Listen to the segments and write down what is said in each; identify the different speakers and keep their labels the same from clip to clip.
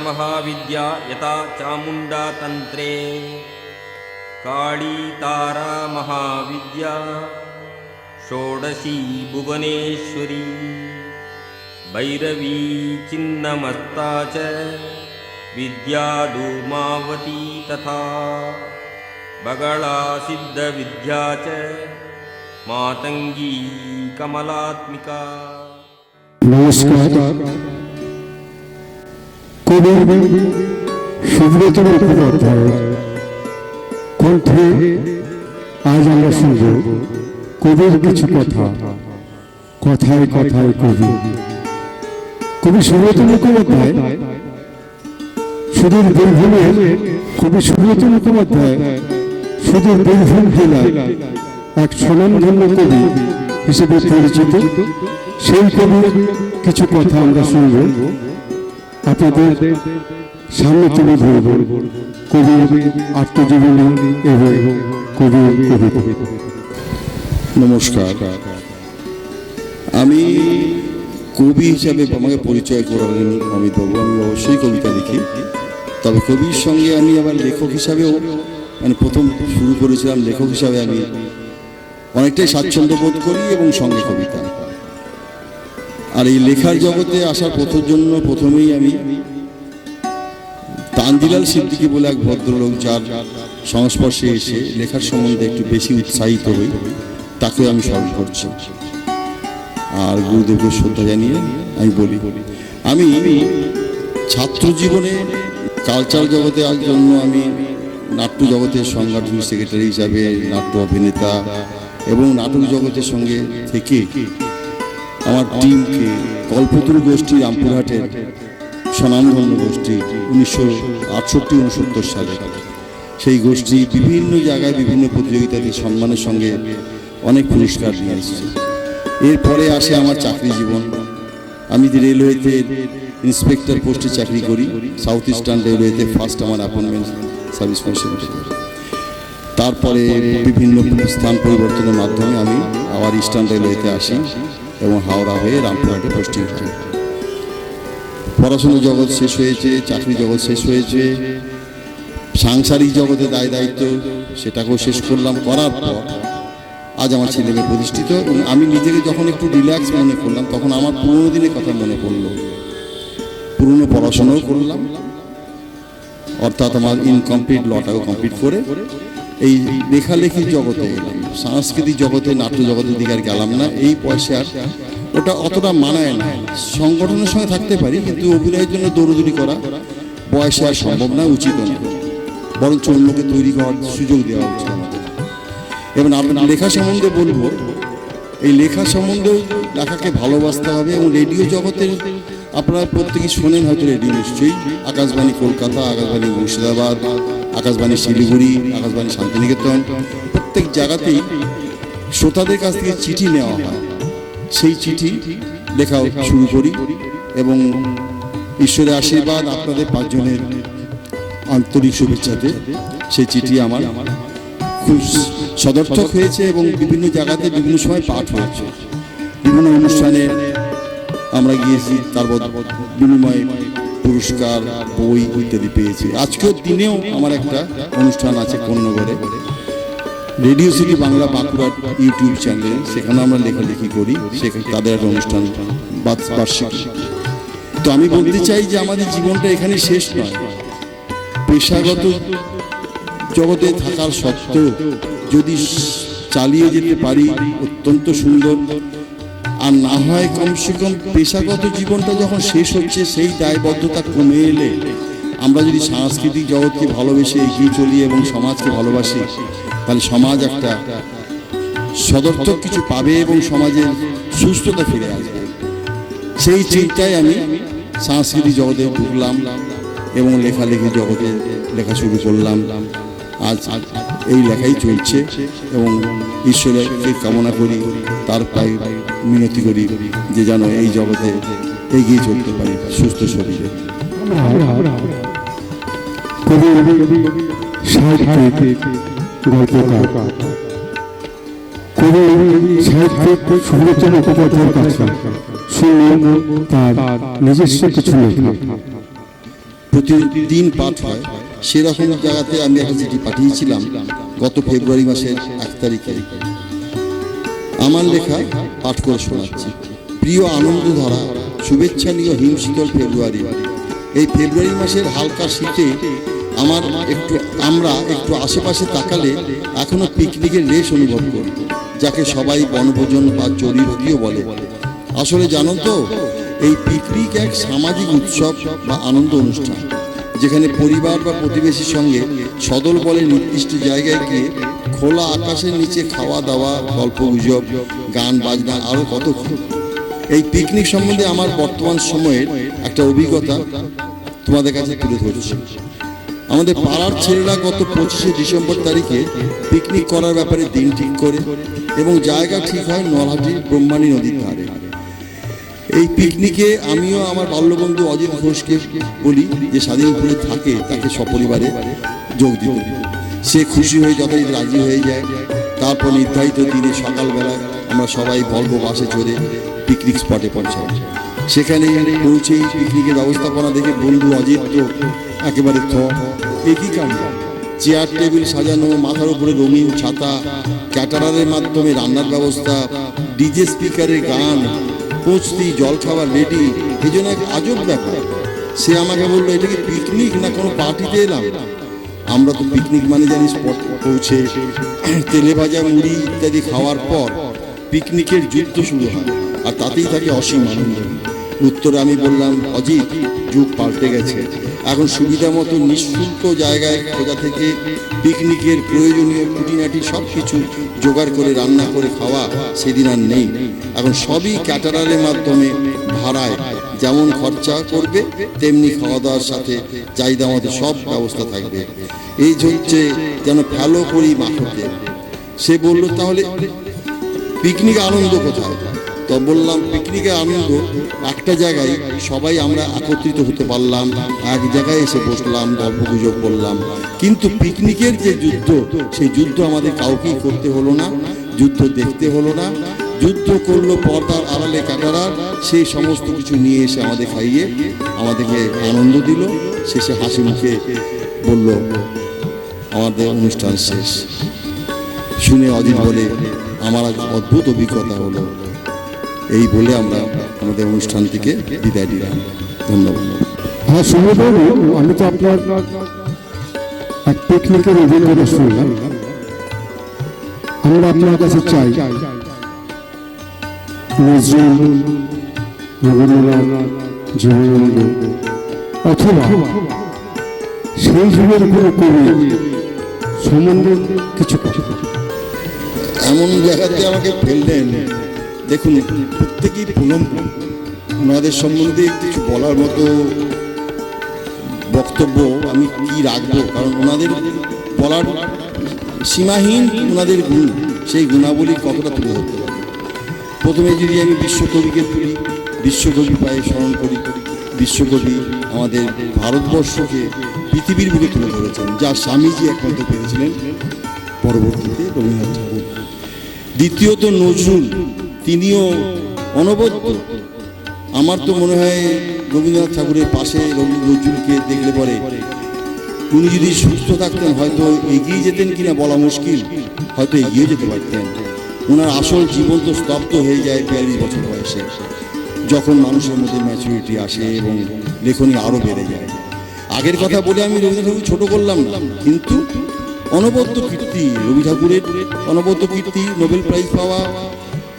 Speaker 1: महाविद्या यथा चामुण्डा तन्त्रे काली तारा महाविद्या षोडशी भुवनेश्वरी भैरवी चिन्नमस्ता च विद्या धूमावती तथा बगला सिद्धविद्या च मातंगी कमलात्मिका।
Speaker 2: नमस्कार। कवि सुब्रत मुखोपाध्याय कण्ठे आज आमरा शुनब कविर किछु कथा। कथाय कथाय कवि। कवि सुब्रत मुखोपाध्याय सुदूर बीरभूमेर कवि सुब्रत मुखोपाध्याय सुदूर बीरभूम জেলায় एक স্বনামধন্য কবি হিসেবে পরিচিত। সেই কবির কিছু কথা আমরা শুনব, আপনাদের সামনে তুলে ধরব কবির আত্মজীবনী এবং কবির কবিতা।
Speaker 3: নমস্কার। আমি কবি হিসাবে আমাকে পরিচয় করালেন অমিতবাবু। আমি অবশ্যই কবিতা লিখি, তবে কবির সঙ্গে আমি আবার লেখক হিসাবেও প্রথম শুরু করেছিলাম। লেখক হিসাবে আমি অনেকটাই স্বাচ্ছন্দ্য বোধ করি এবং সঙ্গে কবিতা। আর এই লেখার জগতে আসার প্রথমেই আমি তানজিলাল সিদ্দিকী বলে এক ভদ্রলোক, যার সংস্পর্শে এসে লেখার সম্বন্ধে একটু বেশি উৎসাহিত হই, তাকে আমি স্মরণ করছি। আর গুরুদেবকে শ্রদ্ধা জানিয়ে আমি বলি, আমি ছাত্র জীবনে কালচার জগতে আসার জন্য আমি নাট্য জগতের সাংগঠনিক সেক্রেটারি হিসাবে নাট্য অভিনেতা এবং নাটক জগতের সঙ্গে থেকে আমার টিমকে কল্পতরু গোষ্ঠী রামপুরহাটের স্বনামধন্য গোষ্ঠী 1968-69 সালে সেই গোষ্ঠী বিভিন্ন জায়গায় বিভিন্ন প্রতিযোগিতাতে সম্মানের সঙ্গে অনেক পুরস্কার নিয়ে এসেছে। এরপরে আসে আমার চাকরি জীবন। আমি রেলওয়েতে ইন্সপেক্টর পোস্টে চাকরি করি, সাউথ ইস্টার্ন রেলওয়েতে ফার্স্ট আমার অ্যাপয়েন্টমেন্ট সার্ভিস কমিশন। তারপরে বিভিন্ন স্থান পরিবর্তনের মাধ্যমে আমি আবার ইস্টার্ন রেলওয়েতে আসি এবং হাওড়া হয়ে রামপুরহাটে পোস্টিং হই। পড়াশোনার জগৎ শেষ হয়েছে, চাকরি জগৎ শেষ হয়েছে, সাংসারিক জগতে দায়িত্ব সেটাকেও শেষ করলাম। করার পর আজ আমার ছেলে মেয়ে প্রতিষ্ঠিত এবং আমি নিজেকে যখন একটু রিল্যাক্স মনে করলাম, তখন আমার পুরোনো দিনের কথা মনে পড়লো। পুরনো পড়াশোনাও করলাম, অর্থাৎ আমার ইনকমপ্লিট লটাও কমপ্লিট করে এই লেখালেখির জগতে এলাম। সাংস্কৃতিক জগতে, নাট্য জগতের দিকে আর গেলাম না। এই পয়সা ওটা অতটা মানায় না। সংগঠনের সঙ্গে থাকতে পারি, কিন্তু অভিনয়ের জন্য দৌড়দৌড়ি করা বয়সে আর সম্ভব না, উচিত না। বরঞ্চ অন্যকে তৈরি করার সুযোগ দেওয়া উচিত আমাদের। এবং আপনার লেখা সম্বন্ধে বলবো, এই লেখা সম্বন্ধেও লেখাকে ভালোবাসতে হবে। এবং রেডিও জগতের আপনারা প্রত্যেকেই শোনেন হয়তো রেডিও, নিশ্চয়ই আকাশবাণী কলকাতা, আকাশবাণী মুর্শিদাবাদ, আকাশবাণী শিলিগুড়ি, আকাশবাণী শান্তিনিকেতন, প্রত্যেক জায়গাতেই শ্রোতাদের কাছ থেকে চিঠি নেওয়া হয়। সেই চিঠি লেখা শুরু করি এবং ঈশ্বরের আশীর্বাদ, আপনাদের 5 জনের আন্তরিক শুভেচ্ছাতে সেই চিঠি আমার খুব সদর্থক হয়েছে এবং বিভিন্ন জায়গাতে বিভিন্ন সময় পাঠ হয়েছে। বিভিন্ন অনুষ্ঠানে আমরা গিয়েছি, তার বিনিময়ে পুরস্কার, বই ইত্যাদি পেয়েছি। আজকের দিনেও আমার একটা অনুষ্ঠান আছে কোন্নগরে, radio city Bangla Bankura YouTube চ্যানেলে, সেখানে আমরা লেখালেখি করি। সেখানে তাদের একটা অনুষ্ঠান বার্ষিক। তো আমি বলতে চাই যে আমাদের জীবনটা এখানে শেষ নয়। পেশাগত জগতে থাকার সত্ত্বেও যদি চালিয়ে যেতে পারি অত্যন্ত সুন্দর। আর না হয় কমসে কম পেশাগত জীবনটা যখন শেষ হচ্ছে, সেই দায়বদ্ধতা কমে এলে আমরা যদি সাংস্কৃতিক জগৎকে ভালোবেসে এগিয়ে চলি এবং সমাজকে ভালোবাসি, তাহলে সমাজ একটা সদর্থক কিছু পাবে এবং সমাজের সুস্থতা ফিরে আসবে। সেই চিন্তায় আমি সাংস্কৃতিক জগতে ঢুকলাম এবং লেখালেখি জগতে লেখা শুরু করলাম। আজ এই লেখাই চলছে এবং ঈশ্বরকে কামনা করি, তার প্রায় মিনতি করি যে যেন এই জগতে এগিয়ে চলতে পারি সুস্থ শরীরে।
Speaker 2: সুব্রত মুখোপাধ্যায়ের কাছে শুনলাম তার নিজস্ব কিছু লেখা।
Speaker 3: প্রতিদিন পাঠ হয়, সেরকম জায়গাতে আমি একটা চিঠি পাঠিয়েছিলাম গত ফেব্রুয়ারি মাসের 1 তারিখে। আমার লেখা পাঠ করে শোনাচ্ছি। প্রিয় আনন্দধারা, শুভেচ্ছা নিয়ে হিমশীতল ফেব্রুয়ারি। এই ফেব্রুয়ারি মাসের হালকা শীতে আমরা একটু আশেপাশে তাকালে এখনো পিকনিকের রেশ অনুভব করি, যাকে সবাই বনভোজন বা চড়ুইভাতিও বলে। আসলে জানো তো, এই পিকনিক এক সামাজিক উৎসব বা আনন্দ অনুষ্ঠান, যেখানে পরিবার বা প্রতিবেশীর সঙ্গে সদল বলে নির্দিষ্ট জায়গায় গিয়ে খোলা আকাশের নিচে খাওয়া দাওয়া, গল্প গুজব, গান বাজনা, আরও কত কি। এই পিকনিক সম্বন্ধে আমার বর্তমান সময়ের একটা অভিজ্ঞতা তোমাদের কাছে তুলে ধরছি। আমাদের পাড়ার ছেলেরা গত 25শে ডিসেম্বর তারিখে পিকনিক করার ব্যাপারে দিন ঠিক করে এবং জায়গা ঠিক হয় নলহাটির ব্রহ্মাণী নদীর ধারে। এই পিকনিকে আমিও আমার বাল্যবন্ধু অজিত ঘোষকে বলি যে স্বাধীনপুরে থাকে, তাকে সপরিবারে যোগ দিতে। সে খুশি হয়ে যথারীতি রাজি হয়ে যায়। তারপর নির্ধারিত দিনে সকালবেলায় আমরা সবাই ভলভো বাসে চড়ে পিকনিক স্পটে পৌঁছাই। সেখানে পৌঁছেই পিকনিকের ব্যবস্থাপনা দেখে বন্ধু অজিত তো একেবারে একই কাণ্ড। চেয়ার টেবিল সাজানো, মাথার উপরে রঙিন ছাতা, ক্যাটারারের মাধ্যমে রান্নার ব্যবস্থা, ডিজে স্পিকারের গান, পৌঁছতি জলখাবার রেডি। এই জন্য এক আজব ব্যাপার। সে আমাকে বললো, এটা কি পিকনিক না কোনো পার্টিতে এলাম? আমরা তো পিকনিক মানে জানি স্পট পৌঁছে তেলে ভাজা মুড়ি ইত্যাদি খাওয়ার পর পিকনিকের যুদ্ধ শুরু হয়, আর তাতেই থাকে অসীম আনন্দ। উত্তরে আমি বললাম, অজিত, যুগ পাল্টে গেছে। এখন সুবিধা মতো নিঃশুল্ক জায়গায় খোঁজা থেকে পিকনিকের প্রয়োজনীয় খুঁটিনাটি সব কিছু জোগাড় করে রান্না করে খাওয়া সেদিন আর নেই। এখন সবই ক্যাটারারের মাধ্যমে ভাড়ায়, যেমন খরচা করবে তেমনি খাওয়া দাওয়ার সাথে চাহিদা মতো সব ব্যবস্থা থাকবে। এই হচ্ছে যেন ফেলো করি মাঠতে। সে বলল, তাহলে পিকনিক আনন্দ কোথায়? তো বললাম, পিকনিকের আনন্দ একটা জায়গায় সবাই আমরা একত্রিত হতে পারলাম, এক জায়গায় এসে বসলাম, গল্প গুজব করলাম। কিন্তু পিকনিকের যে যুদ্ধ, সেই যুদ্ধ আমাদের কাউকেই করতে হলো না, যুদ্ধ দেখতে হলো না। যুদ্ধ করলো পর্দার আড়ালে ক্যাটারার, সেই সমস্ত কিছু নিয়ে এসে আমাদের খাইয়ে আমাদেরকে আনন্দ দিল। শেষে হাসি মুখে বলল, আমাদের অনুষ্ঠান শেষ। শুনে অজিত বলে, আমার আজ অদ্ভুত অভিজ্ঞতা হলো। এই বলে আমরা আমাদের অনুষ্ঠান থেকে বিদায় দিলাম। ধন্যবাদ।
Speaker 2: হ্যাঁ সুমবাবু, আমি তো আপনার এক পিকনিকের অভিজ্ঞতা শুনলাম। আমরা আপনার কাছে চাই নজরুল, রবীন্দ্রনাথ, জীবনানন্দ অথবা সেই যুগের কোনো কবি সম্বন্ধে কিছু কথা।
Speaker 3: এমন জায়গাতে আমাকে ফেললেন, দেখুন প্রত্যেকেই প্রলম্ব। ওনাদের সম্বন্ধে কিছু বলার মতো বক্তব্য আমি কি রাখবো, কারণ ওনাদের বলার সীমাহীন ওনাদের গুণ, সেই গুণাবলী কতটা তুলে ধরতে পারে। প্রথমে যদি আমি বিশ্বকবিকে তুলি, বিশ্বকবি পায়ে স্মরণ করি। বিশ্বকবি আমাদের ভারতবর্ষকে পৃথিবীর বুকে তুলে ধরেছেন, যা স্বামীজি একমাত্র পেরেছিলেন, পরবর্তীতে রবীন্দ্রনাথ ঠাকুর। দ্বিতীয়ত নজরুল, তিনিও অনবদ্য। আমার তো মনে হয় রবীন্দ্রনাথ ঠাকুরের পাশে নজরুলকে দেখলে পরে উনি যদি সুস্থ থাকতেন হয়তো এগিয়ে যেতেন কিনা বলা মুশকিল, হয়তো এগিয়ে যেতে পারতেন। ওনার আসল জীবন তো স্তব্ধ হয়ে যায় 42 বছর বয়সে, যখন মানুষের মধ্যে ম্যাচুরিটি আসে এবং লেখনী আরও বেড়ে যায়। আগের কথা বলে আমি রবীন্দ্রনাথ ঠাকুর ছোট করলাম না, কিন্তু অনবদ্য কীর্তি রবি ঠাকুরের, অনবদ্য কীর্তি, নোবেল প্রাইজ পাওয়া।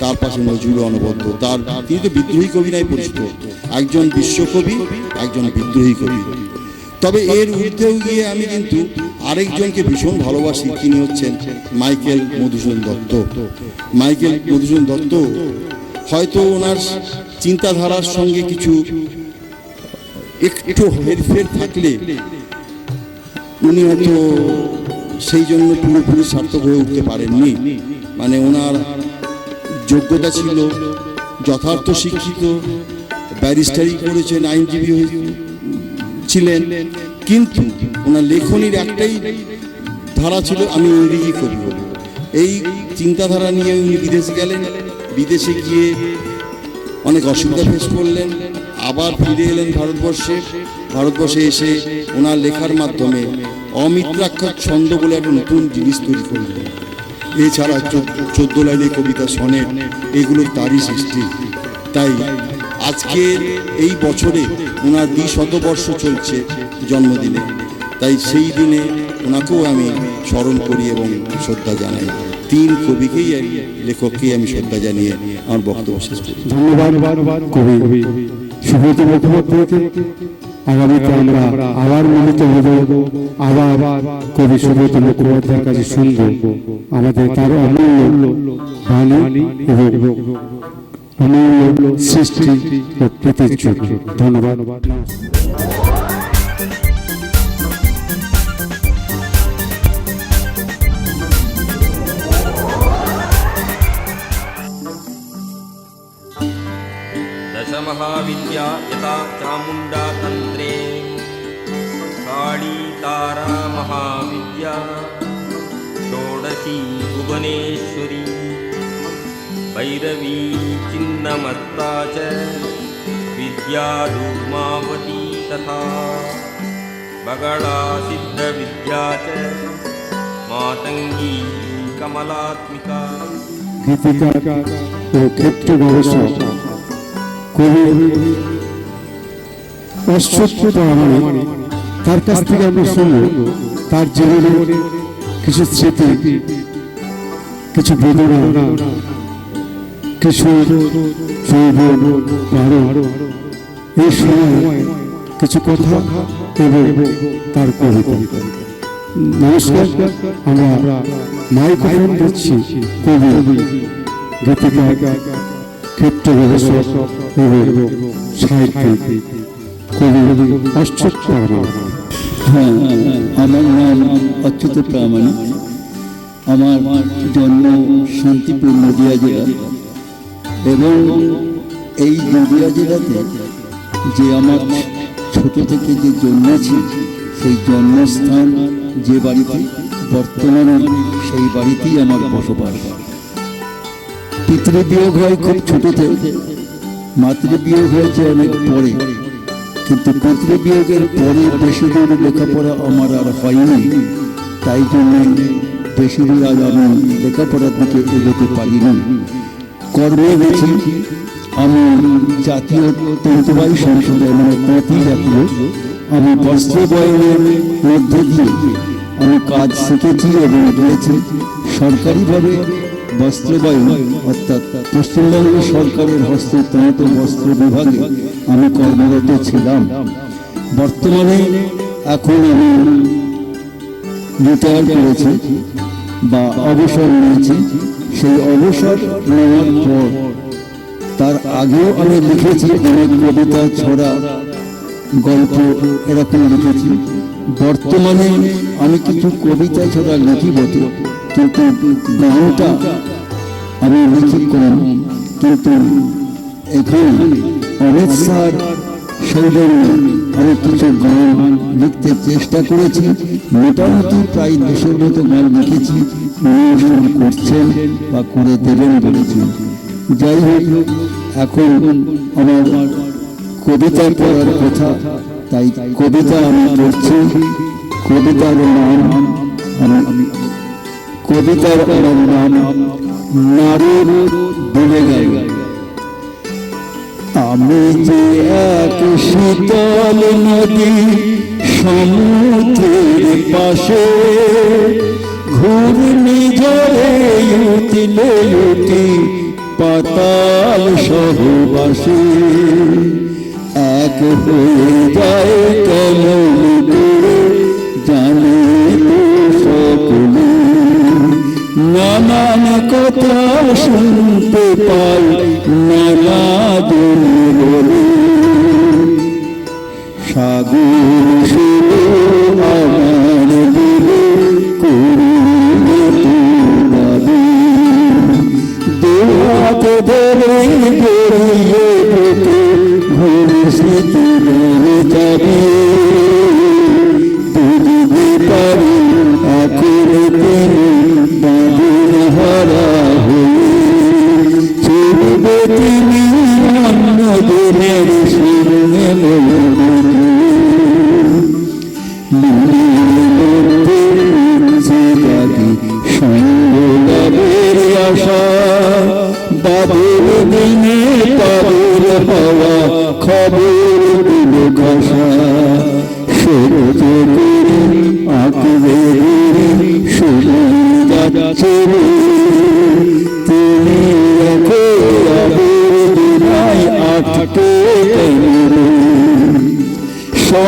Speaker 3: তার পাশে নজরুল অনবদ্য। তিনি তো বিদ্রোহী কবি নাই পরিচিত, একজন বিশ্বকবি, একজন বিদ্রোহী কবি। তবে এর ঊর্ধ্বেও গিয়ে আমি কিন্তু আরেকজনকে ভীষণ ভালোবাসি, তিনি হচ্ছেন মাইকেল মধুসূদন দত্ত। মাইকেল মধুসূদন দত্ত হয়তো ওনার চিন্তাধারার সঙ্গে কিছু একটু হেরফের থাকলে উনি হয়তো সেই জন্য পুরোপুরি সার্থক হয়ে উঠতে পারেননি। মানে ওনার যোগ্যতা ছিল, যথার্থ শিক্ষিত, ব্যারিস্টারি করেছেন, আইনজীবী ছিলেন, কিন্তু ওনার লেখনীর একটাই ধারা ছিল, আমি ইংরেজি কবি হব। এই চিন্তাধারা নিয়ে উনি বিদেশে গেলেন। বিদেশে গিয়ে অনেক অসুবিধা ফেস করলেন, আবার ফিরে এলেন ভারতবর্ষে। ভারতবর্ষে এসে ওনার লেখার মাধ্যমে অমিত্রাক্ষর ছন্দ বলে একটা নতুন জিনিস তৈরি করলেন। এছাড়া 14 লাইনের কবিতা, সনেট, এগুলো তারই সৃষ্টি। তাই আজকে এই বছরে ওনার 200বর্ষ চলছে জন্মদিনে, তাই সেই দিনে ওনাকেও আমি স্মরণ করি এবং শ্রদ্ধা জানাই। 3 কবিকেই, লেখককেই আমি শ্রদ্ধা জানিয়ে আমার বক্তব্য শেষ করি।
Speaker 2: ধন্যবাদ কবি সুব্রত মুখোপাধ্যায়কে। আগামীতে আমরা আবার মিলিত হব, আবার কবি সুব্রত মুখোপাধ্যায়ের কাছে শুনব আমাদের তার অমূল্য বাণী এবং অমূল্য সৃষ্টি ও প্রীতির জন্য। ধন্যবাদ।
Speaker 1: दशमहाविद्या यथा चामुण्डा तन्त्रे काली तारा महाविद्या षोडशी भुवनेश्वरी भैरवी चिन्नमत्ता च विद्या धूमावती तथा बगला सिद्धविद्या च मातङ्गी कमलात्मिका।
Speaker 2: গীতিকার ও ক্ষেত্র গবেষক কবি অশ্বত্থ প্রামাণিক, তার কাছ থেকে আমরা শুনব তার জীবনের কিছু স্মৃতি, কিছু বেদনা, কিছু যৌবন, এই সময় কিছু কথা এবং তার কবিতা। নমস্কার, আমরা মাইক্রোফোন দিচ্ছি কবি, গীতিকার, ক্ষেত্র গবেষক এবং সাহিত্যিক কবি অচ্যুত প্রামাণিক।
Speaker 4: হ্যাঁ, আমার নাম অচ্যুত প্রামাণিক। আমার জন্ম শান্তিপুর নদিয়া জেলা, এবং এই নদিয়া জেলাতে যে আমার ছোট থেকে যে জন্মেছি, সেই জন্মস্থান যে বাড়িতে, বর্তমানে সেই বাড়িতেই আমার বসবাস। পিতৃবিয়োগ হয় খুব ছোট থেকে, মাতৃবিয়োগ হয়েছে অনেক পরে, কিন্তু পিতৃবিয়োগের পরে বেশি দূর লেখাপড়া আমার আর হয়নি। তাই জন্য বেশি দূর আর আমি লেখাপড়ার দিকে এগোতে পারিনি। কর্মে গেছি আমি জাতীয় তন্তুবাই সংসদে, মানে তাঁতি জাতীয়, আমি বস্ত্র বয়নের মধ্যে দিয়ে আমি কাজ শিখেছি এবং রয়েছি। সরকারিভাবে বস্ত্রবায়ন, অর্থাৎ পশ্চিমবঙ্গ সরকারের হস্তে তাঁত বস্ত্র বিভাগে আমি কর্মরত ছিলাম। বর্তমানে এখন আমি রিটায়ার করেছি বা অবসর নিয়েছি। সেই অবসর নেওয়ার পর তার আগেও আমি লিখেছি অনেক কবিতা, ছড়া, গল্প, এরকম লিখেছি। বর্তমানে আমি কিছু কবিতা ছড়া লিখি বটে, কিন্তু গানটা আমি লিখি কম। কিন্তু এখন অমিত স্যার সৌজন্য আমি কিছু গান লিখতে চেষ্টা করেছি। মোটামুটি প্রায় 200 মতো গান লিখেছি, শুরু করছেন বা করে দেবেন বলেছেন। যাই হোক, এখন আমার কবিতা পড়ার কথা, তাই কবিতা আমি পড়ছি। কবিতার নাম নারীর বলে গেল। আমি যে এক শীতল নদী সমুদ্রের পাশে, ঘূর্ণিঝড়ে উঠলে উঠি পাতাল সহবাসে, এক হয়ে যায় কেমন করে জানে তো সকলে, নানান কথা শুনতে পাই নানা জন বলে, সাগর শুরু আমার দিলে করুণে তোলাবে, দুহাত ধরে গড়িয়ে যেতে ঘুর স্মৃতি রয়ে যাবে, বুঝতে পারি আখেরে তিনি বাঁধন হারা হয়ে, ছেড়ে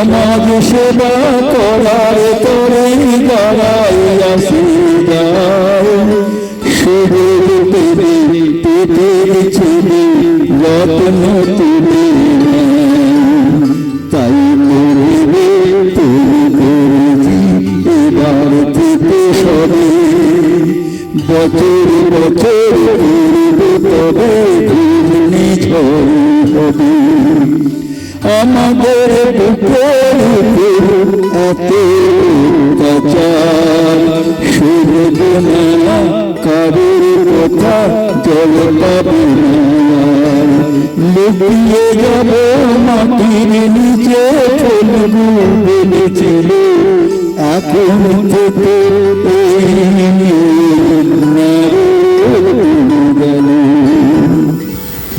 Speaker 4: সমাজ সেবা করার তোরে গড়াই আসি যায় সুযোগ পেলে পেটের ছেলে রত্ন তুলে তাই মরবে তুই করেছি এবার থেকে সবে বছর বছর করবে তবে ঘূর্ণি ঝড় হবে আমাদের বুকের উপর এত অত্যাচার শুনব না কারোর কথা জল পাবে না লুকিয়ে যাব মাটির নিচে ফুলব বেঁচেছিল এখন থেকে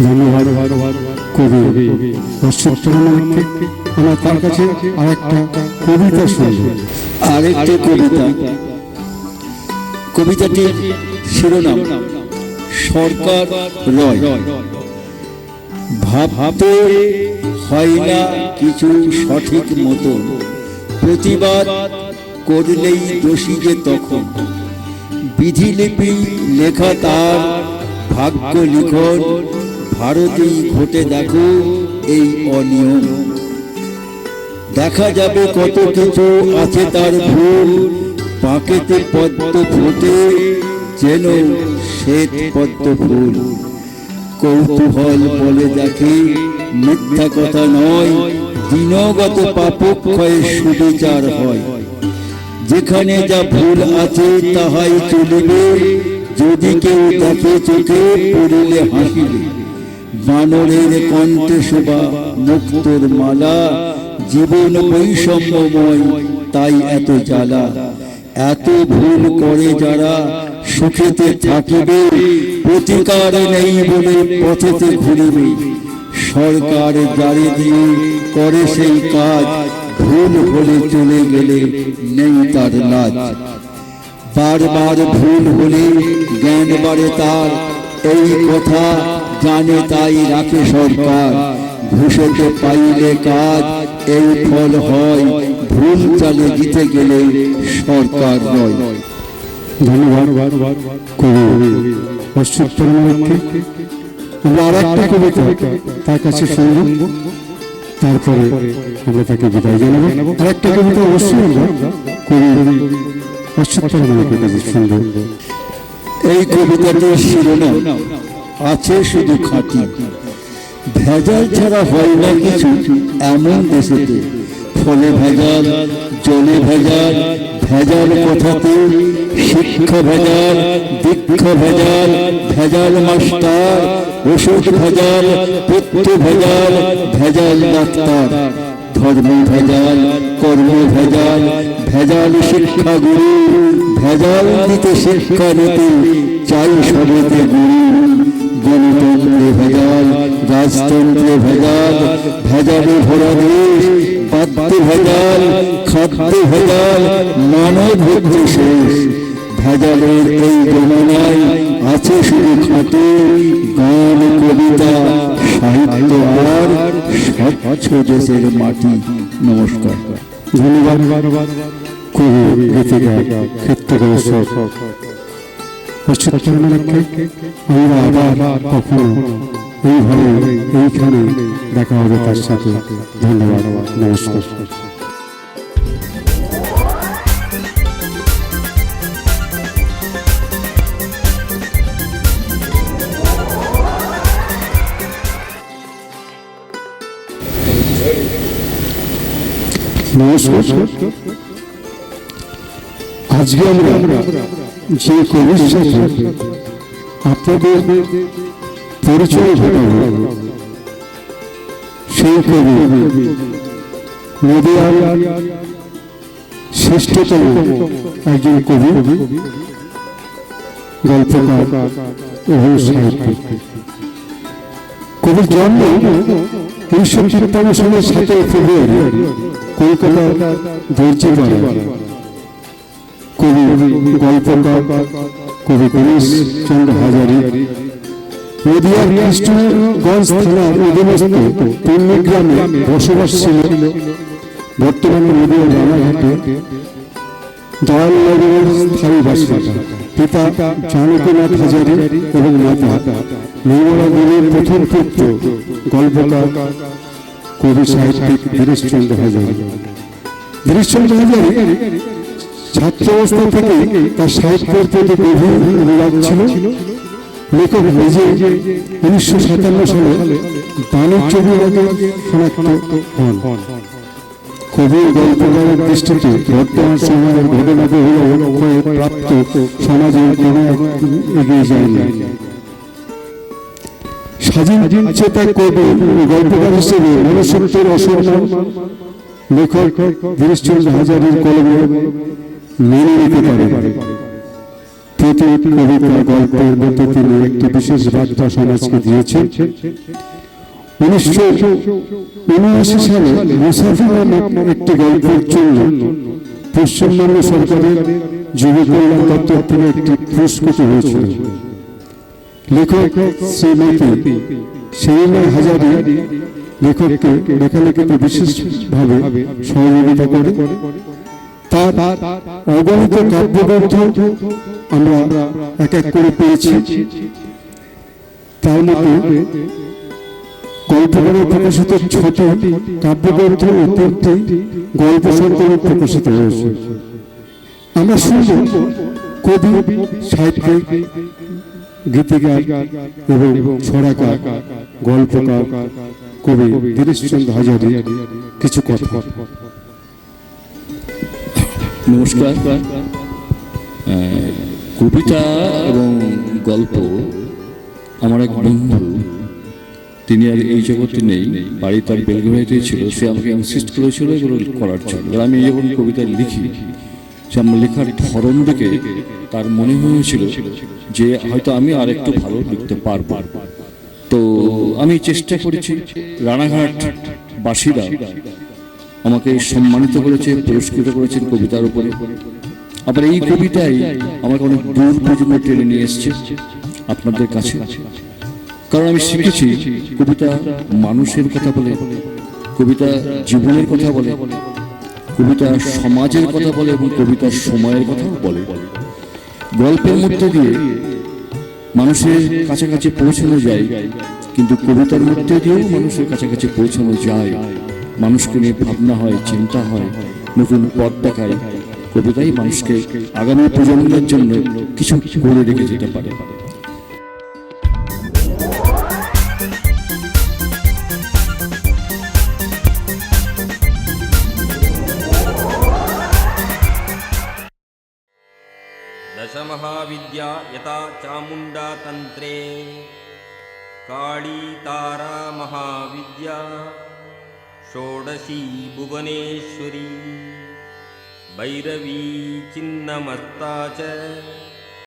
Speaker 2: ধন্যবাদ কবি অশ্বত্থনাথকে। আমরা তার কাছে আরেকটা কবিতা শুনব।
Speaker 4: আরেকটি কবিতা, কবিতাটির শিরোনাম সরকার রয়। ভাবতে হয় না কিছু সঠিক মতো, প্রতিবাদ করলেই দোষী যে তখন। বিধিলিপি লেখা তার ভাগ্য লিখন, ভারতেই ঘটে দেখো এই অনিয়ম। দেখা যাবে কত কিছু আছে তার ভুল, পাকেতে পদ্ম ফোটে যেন শ্বেত পদ্ম ফুল। কৌতূহল বলে দেখে মিথ্যা কথা নয়, দিনগত পাপক্ষয়ে সুবিচার হয়। যেখানে যা ভুল আছে তাহাই চলিবে, যদি কেউ দেখে চোখে পড়িলে হাসিবে। বানরের কণ্ঠে শোভা মুক্তোর মালা, জীবন বৈষম্যময় তাই এত জ্বালা। এত ভুল করে যারা সুখেতে থাকিবে, প্রতিকার নেই বলে পথেতে ঘুরিবে। সরকার জারি দিয়ে করে সেই কাজ, ভুল হলে চলে গেলে নেই তার লাজ। বারবার ভুল হলে জ্ঞান বাড়ে তার, এই কথা জানে তাই রাখে সরকার। ঘুষেতে পাইলে কাজ এই ফল হয়, ভুল চালে জিতে গেলে সরকার নয়।
Speaker 2: ধন্যবাদ কবি অশ্বত্থনাথকে। আমরা আরেকটা কবিতা তার কাছে শুনব, তারপরে আমরা তাকে বিদায় জানাবো। আরেকটা কবিতা অবশ্যই আমরা কবি অশ্বত্থনাথের কাছে শুনব।
Speaker 4: এই কবিতাটির শিরোনাম আছে শুধু খাঁটি। ভেজাল ছাড়া হয় না কিছু এমন দেশেতে, ফলে ভেজাল, জলে ভেজাল, ভেজাল কথাতে শিক্ষা ভেজাল, দীক্ষা ভেজাল, ভেজাল মাস্টার, ওষুধ ভেজাল, পুত্র ভেজাল, ভেজাল ডাক্তার। ধর্ম ভেজাল, কর্ম ভেজাল, ভেজাল শিক্ষাগুরু, ভেজাল দিতে শিক্ষা নীতি চাই সবেতে গুরু। গণতন্ত্রে ভেজাল, রাজতন্ত্রে ভেজাল, ভেজালে ভরা দেশ, বাদ্য ভেজাল, খাদ্য ভেজাল, মানব বুদ্ধি শেষ। ভেজালের এই জমানায় আছে শুধু খাঁটি গান, কবিতা, সাহিত্য আর স্বচ্ছ দেশের মাটি। নমস্কার।
Speaker 2: ধন্যবাদ কবি গীতিকার ক্ষেত্রদর্শক অশ্বত্থনাথকে। আমরা আবার কখনো এইভাবে এইখানে দেখা হবে তার সাথে। ধন্যবাদ, নমস্কার। নমস্কার। আজকে আমরা যে কবির সাথে আপনাদের পরিচয় ঘটাবো, সেই কবি নদিয়ার শ্রেষ্ঠতম একজন কবি, গল্পকার ও সাহিত্যিক। কবির জন্ম 1953 সালের 7 ফেব্রুয়ারি কলকাতার দর্জিপাড়ায়। কবি, গল্পকার কবি গণেশ চন্দ্র হাজারি নদিয়ার কৃষ্ণগঞ্জ থানার অধীনস্থ তিন্নি গ্রামে বসবাস ছিল বর্তমানে নদীয়া রানাঘাটে দয়ালনগরের স্থায়ী বাসিন্দা। পিতা জানকীনাথ হাজারি এবং মাতা নির্মলাদেবীর প্রথম পুত্র গল্পকার কবি সাহিত্যিক গিরিশচন্দ্র হাজারি। গিরিশচন্দ্র হাজারি ছাত্র অবস্থা থেকে তার সাহিত্যের প্রতি গভীর অনুরাগ ছিল। লেখক নিজে 1957 সালে বাণিজ্য বিভাগে শনাক্ত হন। কবির গল্পকারের দৃষ্টিতে বর্তমান সময়ের ঘটনাবহুল অবক্ষয়ে প্রাপ্ত সমাজের কোনো এগিয়ে যায়নি। স্বাধীন চেতা কবি গল্পকার হিসেবে মনুষ্যত্বের অসম্মান লেখক গিরিশচন্দ্র হাজারির কলমে মেনে নিতে পারে। প্রতি কবিতা গল্পের মধ্যে তিনি একটি বিশেষ বার্তা সমাজকে দিয়েছেন। 1979 সালে মুসাফির নামক একটি গল্পের জন্য পশ্চিমবঙ্গ সরকারের যুব কল্যাণ দপ্তর থেকে একটি পুরস্কৃত হয়েছিল। লেখক শ্রীমতী সেলিমা হাজারি লেখককে লেখালেখিতে বিশেষভাবে সহযোগিতা করে। তার অগণিত কাব্যগ্রন্থ আমরা এক এক করে পেয়েছি। তার মধ্যে গল্পকারে প্রকাশিত 6টি কাব্যগ্রন্থ ও 3টি গল্প সংকলন প্রকাশিত হয়েছে। আমরা শুনব কবি, সাহিত্যিক, গীতিকার এবং ছড়াকার, গল্পকার কবি গিরিশচন্দ্র হাজারি কিছু কথা।
Speaker 5: নমস্কার। কবিতা এবং গল্প আমার এক বন্ধু, তিনি আর এই জগতে নেই, বাড়ি তার বেলঘড়াইতেই ছিল। সে আমাকে ইনসিস্ট করেছিল এগুলো করার জন্য। আমি যখন কবিতা লিখি, সে আমার লেখার ধরন দেখে তার মনে হয়েছিল যে হয়তো আমি আর একটু ভালো লিখতে পারবো। তো আমি চেষ্টা করেছি। রানাঘাট বাসীরা আমাকে সম্মানিত করেছে, পুরস্কৃত করেছেন কবিতার উপরে। আবার এই কবিতাই আমাকে অনেক দূর পর্যন্ত টেনে নিয়ে এসছে আপনাদের কাছে। কারণ আমি শিখেছি কবিতা মানুষের কথা বলে, কবিতা জীবনের কথা বলে, কবিতা সমাজের কথা বলে এবং কবিতা সময়ের কথাও বলে। গল্পের মধ্যে দিয়ে মানুষের কাছাকাছি পৌঁছানো যায়, কিন্তু কবিতার মধ্যে দিয়েও মানুষের কাছাকাছি পৌঁছানো যায়। মানুষকে নিয়ে ভাবনা হয়, চিন্তা হয়, নতুন পথ দেখায়। কবিতাই মানুষকে আগামী প্রজন্মের জন্য কিছু করে রেখে যেতে পারে।
Speaker 1: दशमहाविद्या यथा चामुण्डा तन्त्रे काली तारा महाविद्या षोडशी भुवनेश्वरी भैरवी चिन्नमत्ता च